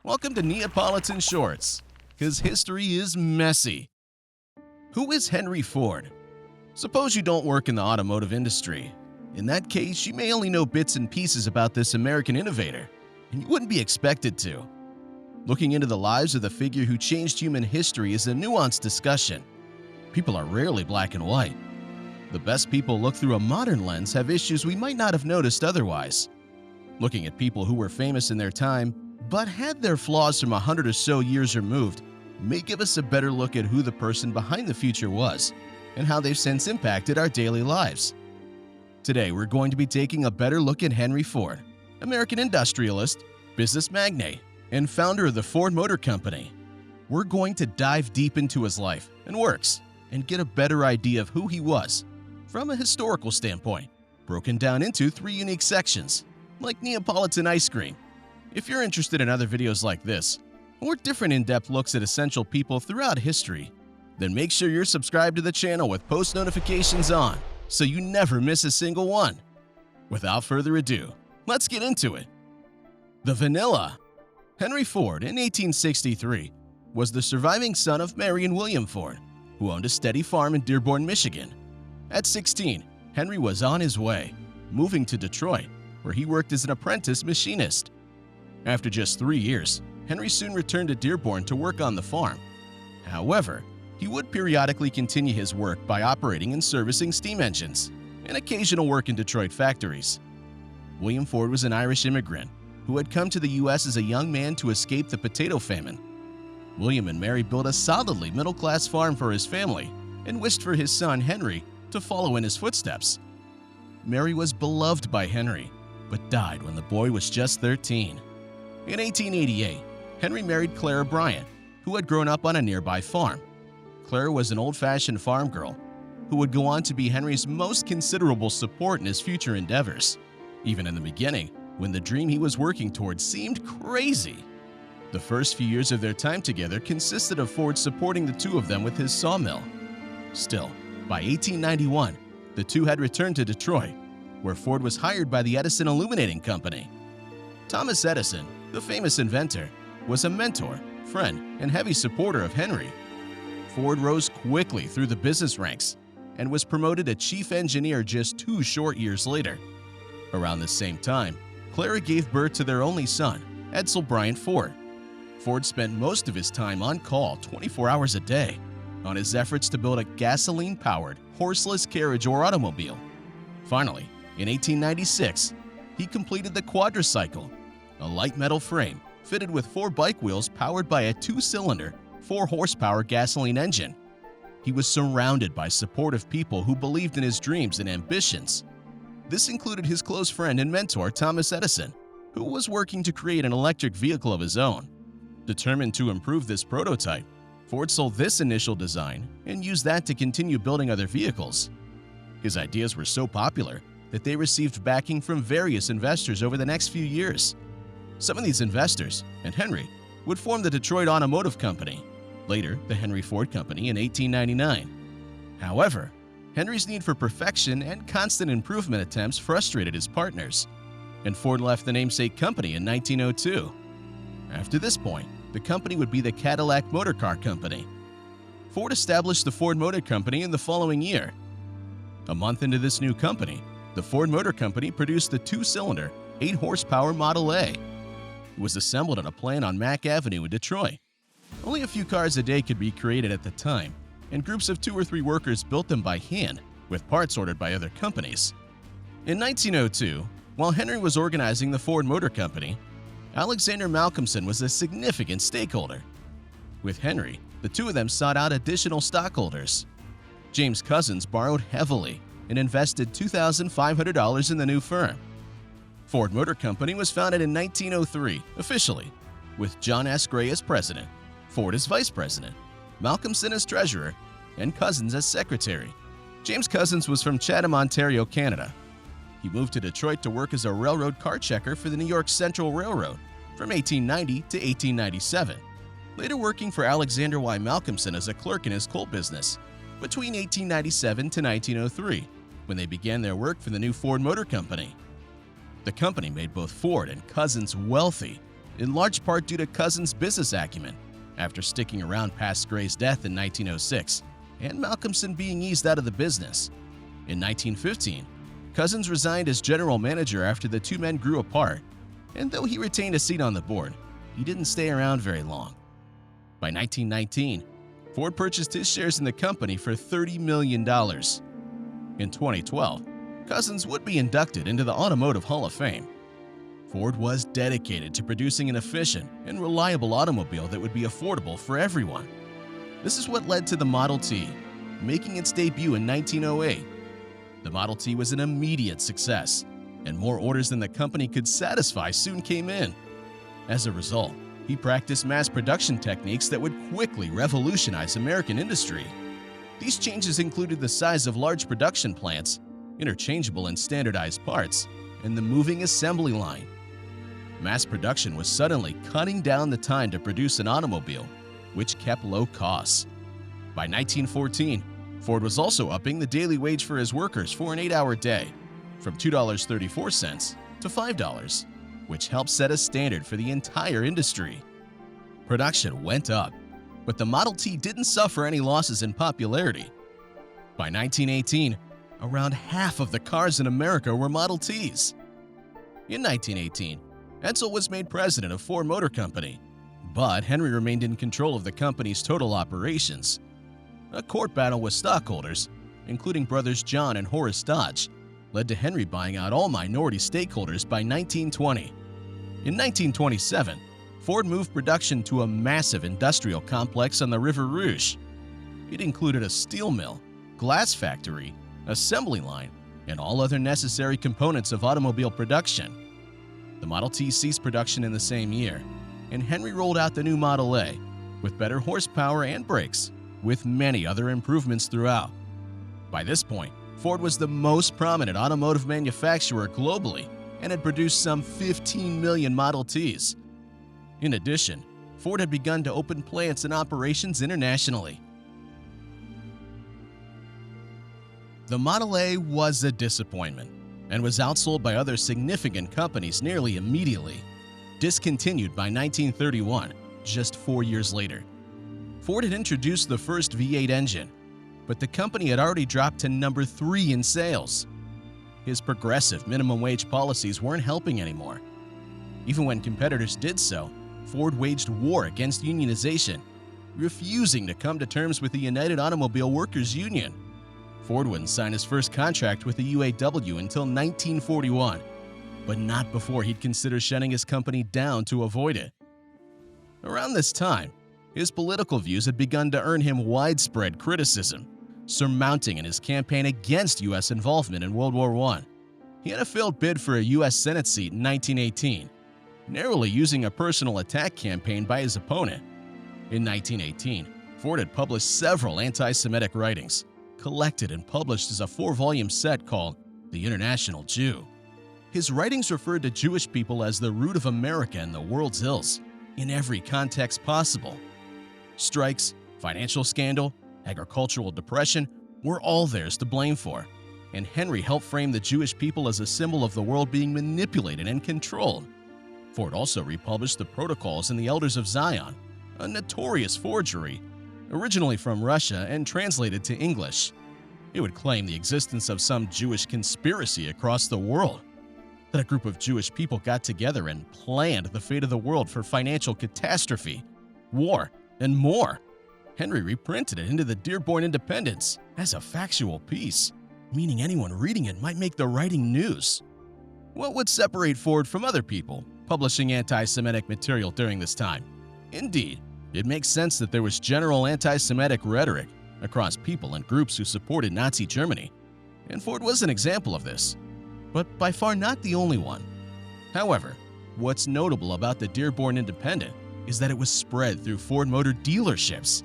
Welcome to Neapolitan Shorts, because history is messy. Who is Henry Ford? Suppose you don't work in the automotive industry. In that case, you may only know bits and pieces about this American innovator, and you wouldn't be expected to. Looking into the lives of the figure who changed human history is a nuanced discussion. People are rarely black and white. The best people look through a modern lens have issues we might not have noticed otherwise. Looking at people who were famous in their time, but had their flaws from 100 or so years removed, may give us a better look at who the person behind the future was, and how they've since impacted our daily lives. Today, we're going to be taking a better look at Henry Ford, American industrialist, business magnate, and founder of the Ford Motor Company. We're going to dive deep into his life and works, and get a better idea of who he was, from a historical standpoint, broken down into 3 unique sections, like Neapolitan Ice Cream. If you're interested in other videos like this, or different in-depth looks at essential people throughout history, then make sure you're subscribed to the channel with post notifications on, so you never miss a single one. Without further ado, let's get into it. The Vanilla. Henry Ford, in 1863, was the surviving son of Mary and William Ford, who owned a steady farm in Dearborn, Michigan. At 16, Henry was on his way, moving to Detroit, where he worked as an apprentice machinist. After just 3 years, Henry soon returned to Dearborn to work on the farm. However, he would periodically continue his work by operating and servicing steam engines, and occasional work in Detroit factories. William Ford was an Irish immigrant who had come to the U.S. as a young man to escape the potato famine. William and Mary built a solidly middle-class farm for his family and wished for his son Henry to follow in his footsteps. Mary was beloved by Henry, but died when the boy was just 13. In 1888, Henry married Clara Bryant, who had grown up on a nearby farm. Clara was an old-fashioned farm girl who would go on to be Henry's most considerable support in his future endeavors, even in the beginning, when the dream he was working towards seemed crazy. The first few years of their time together consisted of Ford supporting the two of them with his sawmill. Still, by 1891, the two had returned to Detroit, where Ford was hired by the Edison Illuminating Company. Thomas Edison, the famous inventor, was a mentor, friend, and heavy supporter of Henry. Ford rose quickly through the business ranks and was promoted to chief engineer just 2 short years later. Around the same time, Clara gave birth to their only son, Edsel Bryant Ford. Ford spent most of his time on call 24 hours a day on his efforts to build a gasoline-powered, horseless carriage or automobile. Finally, in 1896, he completed the quadricycle, a light metal frame fitted with 4 bike wheels powered by a 2-cylinder, 4-horsepower gasoline engine. He was surrounded by supportive people who believed in his dreams and ambitions. This included his close friend and mentor Thomas Edison, who was working to create an electric vehicle of his own. Determined to improve this prototype, Ford sold this initial design and used that to continue building other vehicles. His ideas were so popular that they received backing from various investors over the next few years. Some of these investors, and Henry, would form the Detroit Automotive Company, later the Henry Ford Company in 1899. However, Henry's need for perfection and constant improvement attempts frustrated his partners, and Ford left the namesake company in 1902. After this point, the company would be the Cadillac Motor Car Company. Ford established the Ford Motor Company in the following year. A month into this new company, the Ford Motor Company produced the 2-cylinder, 8-horsepower Model A. It was assembled in a plant on Mack Avenue in Detroit. Only a few cars a day could be created at the time, and groups of 2 or 3 workers built them by hand, with parts ordered by other companies. In 1902, while Henry was organizing the Ford Motor Company, Alexander Malcolmson was a significant stakeholder. With Henry, the two of them sought out additional stockholders. James Couzens borrowed heavily and invested $2,500 in the new firm. Ford Motor Company was founded in 1903 officially, with John S. Gray as president, Ford as vice president, Malcolmson as treasurer, and Couzens as secretary. James Couzens was from Chatham, Ontario, Canada. He moved to Detroit to work as a railroad car checker for the New York Central Railroad from 1890 to 1897, later working for Alexander Y. Malcolmson as a clerk in his coal business between 1897 to 1903, when they began their work for the new Ford Motor Company. The company made both Ford and Couzens wealthy in large part due to Cousins' business acumen after sticking around past Gray's death in 1906 and Malcolmson being eased out of the business. In 1915, Cousins resigned as general manager after the two men grew apart, and though he retained a seat on the board, he didn't stay around very long. By 1919, Ford purchased his shares in the company for $30 million. In 2012, Cousins would be inducted into the Automotive Hall of Fame. Ford was dedicated to producing an efficient and reliable automobile that would be affordable for everyone. This is what led to the Model T, making its debut in 1908. The Model T was an immediate success, and more orders than the company could satisfy soon came in. As a result, he practiced mass production techniques that would quickly revolutionize American industry. These changes included the size of large production plants, interchangeable and standardized parts, and the moving assembly line. Mass production was suddenly cutting down the time to produce an automobile, which kept low costs. By 1914, Ford was also upping the daily wage for his workers for an 8-hour day, from $2.34 to $5, which helped set a standard for the entire industry. Production went up, but the Model T didn't suffer any losses in popularity. By 1918, around half of the cars in America were Model Ts. In 1918, Edsel was made president of Ford Motor Company, but Henry remained in control of the company's total operations. A court battle with stockholders, including brothers John and Horace Dodge, led to Henry buying out all minority stakeholders by 1920. In 1927, Ford moved production to a massive industrial complex on the River Rouge. It included a steel mill, glass factory, assembly line, and all other necessary components of automobile production. The Model T ceased production in the same year, and Henry rolled out the new Model A with better horsepower and brakes, with many other improvements throughout. By this point, Ford was the most prominent automotive manufacturer globally and had produced some 15 million Model Ts. In addition, Ford had begun to open plants and operations internationally. The Model A was a disappointment and was outsold by other significant companies nearly immediately. Discontinued by 1931, just 4 years later. Ford had introduced the first V8 engine, but the company had already dropped to number 3 in sales. His progressive minimum wage policies weren't helping anymore. Even when competitors did so, Ford waged war against unionization, refusing to come to terms with the United Automobile Workers Union. Ford wouldn't sign his first contract with the UAW until 1941, but not before he'd consider shutting his company down to avoid it. Around this time, his political views had begun to earn him widespread criticism, surmounting in his campaign against U.S. involvement in World War I. He had a failed bid for a U.S. Senate seat in 1918, narrowly using a personal attack campaign by his opponent. In 1918, Ford had published several anti-Semitic writings, collected and published as a 4-volume set called The International Jew. His writings referred to Jewish people as the root of America and the world's ills, in every context possible. Strikes, financial scandal, agricultural depression were all theirs to blame for, and Henry helped frame the Jewish people as a symbol of the world being manipulated and controlled. Ford also republished the Protocols and the Elders of Zion, a notorious forgery, originally from Russia and translated to English. It would claim the existence of some Jewish conspiracy across the world, that a group of Jewish people got together and planned the fate of the world for financial catastrophe, war, and more. Henry reprinted it into the Dearborn Independence as a factual piece, meaning anyone reading it might make the writing news. What would separate Ford from other people publishing anti-Semitic material during this time? Indeed, it makes sense that there was general anti-Semitic rhetoric across people and groups who supported Nazi Germany, and Ford was an example of this, but by far not the only one. However, what's notable about the Dearborn Independent is that it was spread through Ford Motor dealerships.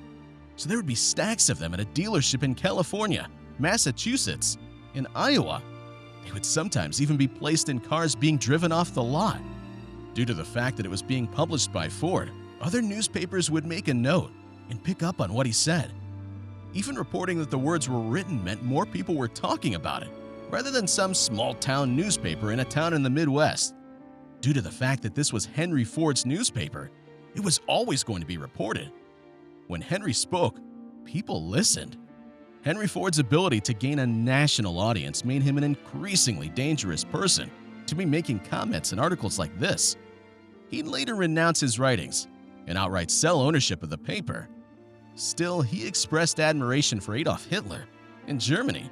So there would be stacks of them at a dealership in California, Massachusetts, and Iowa. They would sometimes even be placed in cars being driven off the lot. Due to the fact that it was being published by Ford, other newspapers would make a note and pick up on what he said. Even reporting that the words were written meant more people were talking about it, rather than some small-town newspaper in a town in the Midwest. Due to the fact that this was Henry Ford's newspaper, it was always going to be reported. When Henry spoke, people listened. Henry Ford's ability to gain a national audience made him an increasingly dangerous person to be making comments in articles like this. He'd later renounce his writings and outright sell ownership of the paper. Still, he expressed admiration for Adolf Hitler in Germany,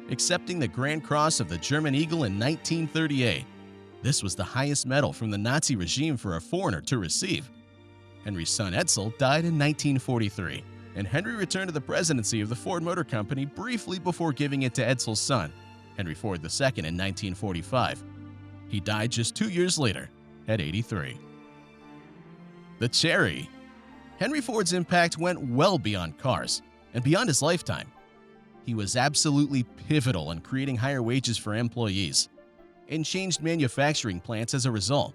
accepting the Grand Cross of the German Eagle in 1938. This was the highest medal from the Nazi regime for a foreigner to receive. Henry's son Edsel died in 1943, and Henry returned to the presidency of the Ford Motor Company briefly before giving it to Edsel's son, Henry Ford II, in 1945. He died just 2 years later, at 83. The Cherry. Henry Ford's impact went well beyond cars and beyond his lifetime. He was absolutely pivotal in creating higher wages for employees and changed manufacturing plants as a result.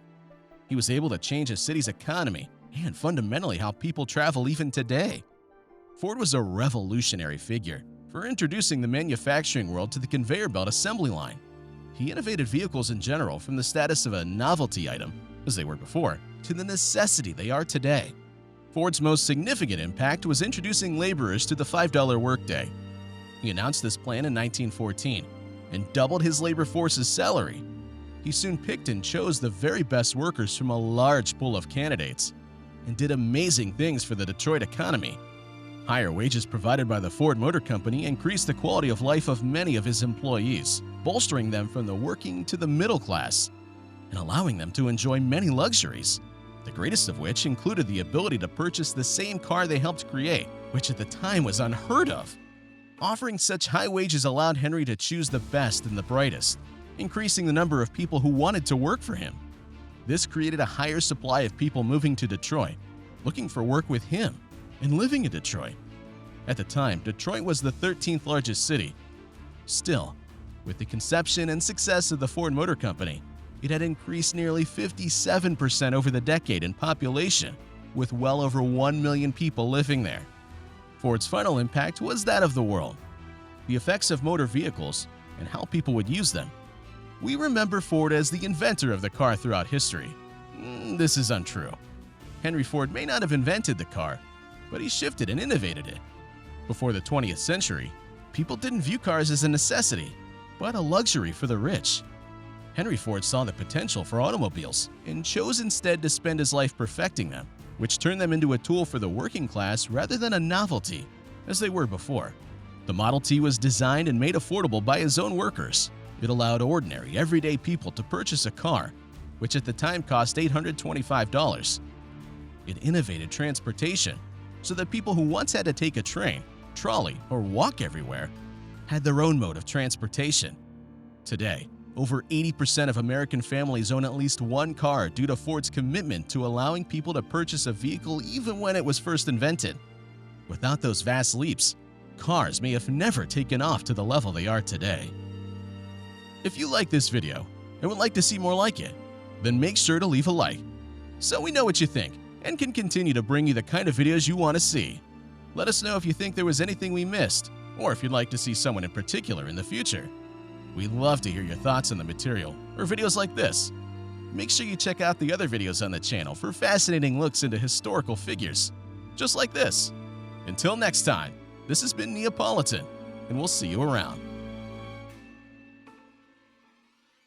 He was able to change a city's economy and fundamentally how people travel even today. Ford was a revolutionary figure for introducing the manufacturing world to the conveyor belt assembly line. He innovated vehicles in general from the status of a novelty item, as they were before, to the necessity they are today. Ford's most significant impact was introducing laborers to the $5 workday. He announced this plan in 1914 and doubled his labor force's salary. He soon picked and chose the very best workers from a large pool of candidates and did amazing things for the Detroit economy. Higher wages provided by the Ford Motor Company increased the quality of life of many of his employees, bolstering them from the working to the middle class and allowing them to enjoy many luxuries, the greatest of which included the ability to purchase the same car they helped create, which at the time was unheard of. Offering such high wages allowed Henry to choose the best and the brightest, increasing the number of people who wanted to work for him. This created a higher supply of people moving to Detroit, looking for work with him, and living in Detroit. At the time, Detroit was the 13th largest city. Still, with the conception and success of the Ford Motor Company, it had increased nearly 57% over the decade in population, with well over 1 million people living there. Ford's final impact was that of the world, the effects of motor vehicles, and how people would use them. We remember Ford as the inventor of the car throughout history. This is untrue. Henry Ford may not have invented the car, but he shifted and innovated it. Before the 20th century, people didn't view cars as a necessity, but a luxury for the rich. Henry Ford saw the potential for automobiles and chose instead to spend his life perfecting them, which turned them into a tool for the working class rather than a novelty, as they were before. The Model T was designed and made affordable by his own workers. It allowed ordinary, everyday people to purchase a car, which at the time cost $825. It innovated transportation so that people who once had to take a train, trolley, or walk everywhere had their own mode of transportation. Today, over 80% of American families own at least one car due to Ford's commitment to allowing people to purchase a vehicle even when it was first invented. Without those vast leaps, cars may have never taken off to the level they are today. If you like this video and would like to see more like it, then make sure to leave a like so we know what you think and can continue to bring you the kind of videos you want to see. Let us know if you think there was anything we missed, or if you'd like to see someone in particular in the future. We'd love to hear your thoughts on the material or videos like this. Make sure you check out the other videos on the channel for fascinating looks into historical figures, just like this. Until next time, this has been Neapolitan, and we'll see you around.